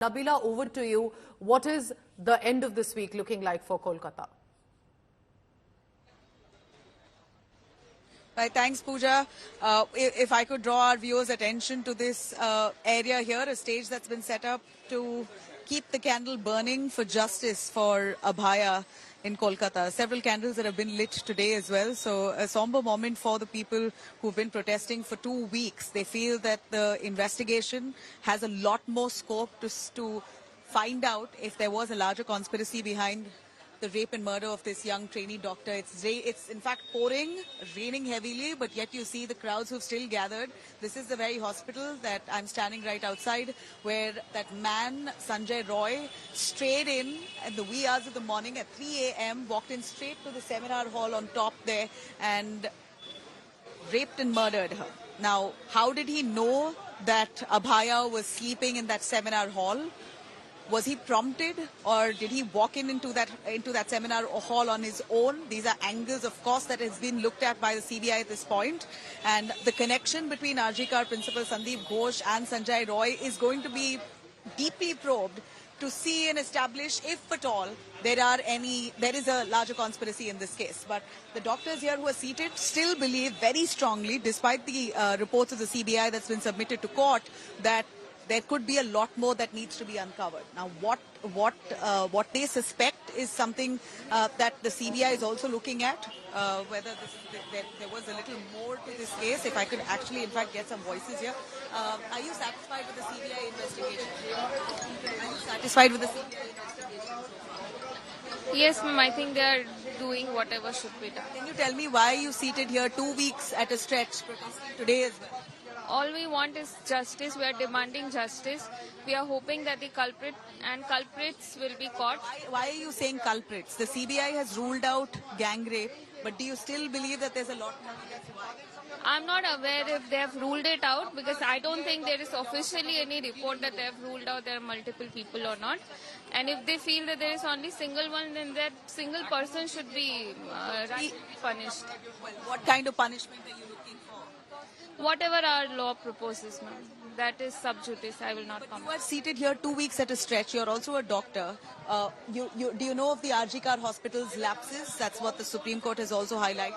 Nabila, over to you. What is the end of this week looking like for Kolkata? Right, thanks, Pooja. If I could draw our viewers' attention to this area here, a stage that's been set up to keep the candle burning for justice for Abhaya in Kolkata. Several candles that have been lit today as well. So a somber moment for the people who've been protesting for 2 weeks. They feel that the investigation has a lot more scope to find out if there was a larger conspiracy behind the rape and murder of this young trainee doctor. It's in fact pouring, raining heavily, but yet you see the crowds who've still gathered. This is the very hospital that I'm standing right outside, where that man, Sanjay Roy, strayed in at the wee hours of the morning at 3 a.m., walked in straight to the seminar hall on top there and raped and murdered her. Now, how did he know that Abhaya was sleeping in that seminar hall? Was he prompted, or did he walk into that seminar hall on his own? These are angles, of course, that has been looked at by the CBI at this point. And the connection between RG Kar principal Sandeep Ghosh and Sanjay Roy is going to be deeply probed to see and establish, if at all, there is a larger conspiracy in this case. But the doctors here who are seated still believe very strongly, despite the reports of the CBI that's been submitted to court, that there could be a lot more that needs to be uncovered. Now, what they suspect is something that the CBI is also looking at, whether there was a little more to this case. If I could actually, in fact, get some voices here. Are you satisfied with the CBI investigation? Are you satisfied with the CBI investigation? Yes, ma'am. I think they are doing whatever should be done. Can you tell me why you seated here 2 weeks at a stretch protesting today as well? All we want is justice. We are demanding justice. We are hoping that the culprits will be caught. Why are you saying culprits? The CBI has ruled out gang rape, but do you still believe that there's a lot more? I'm not aware if they have ruled it out, because I don't think there is officially any report that they have ruled out there are multiple people or not. And if they feel that there is only single one, then that single person should be punished. Well, what kind of punishment are you looking for? Whatever our law proposes, ma'am. That is sub judice. I will not comment. You are seated here 2 weeks at a stretch. You're also a doctor. Do you know of the RG Kar Hospital's lapses? That's what the Supreme Court has also highlighted.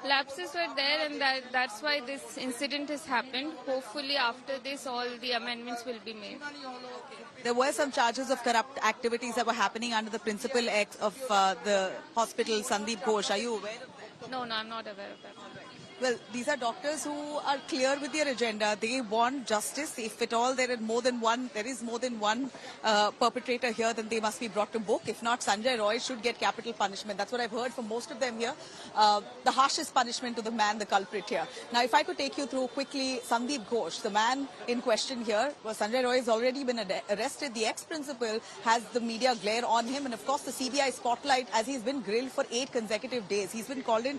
Lapses were there, and that's why this incident has happened. Hopefully, after this, all the amendments will be made. There were some charges of corrupt activities that were happening under the principal of the hospital, Sandeep Ghosh. Are you aware of that? No, I'm not aware of that. Well, these are doctors who are clear with their agenda. They want justice. If at all there is more than one perpetrator here, then they must be brought to book. If not, Sanjay Roy should get capital punishment. That's what I've heard from most of them here. The harshest punishment to the man, the culprit here. Now, if I could take you through quickly, Sandeep Ghosh, the man in question here, Sanjay Roy has already been arrested. The ex-principal has the media glare on him. And of course, the CBI spotlight, as he's been grilled for 8 consecutive days. He's been called in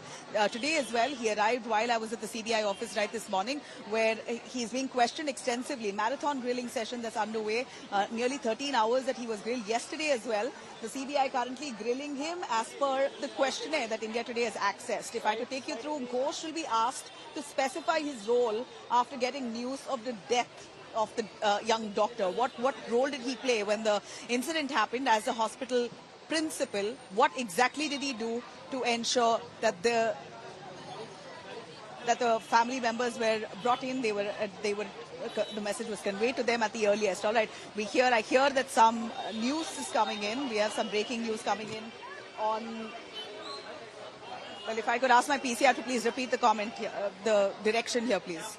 today as well. He arrived while I was at the CBI office right this morning, where he's being questioned extensively. Marathon grilling session that's underway, nearly 13 hours that he was grilled yesterday as well. The CBI currently grilling him as per the questionnaire that India Today has accessed. If I could take you through, Ghosh will be asked to specify his role after getting news of the death of the young doctor. What role did he play when the incident happened as the hospital principal? What exactly did he do to ensure that the family members were brought in, the message was conveyed to them at the earliest. All right, I hear that some news is coming in. We have some breaking news coming in on. Well, if I could ask my PCR to please repeat the comment here, the direction here, please.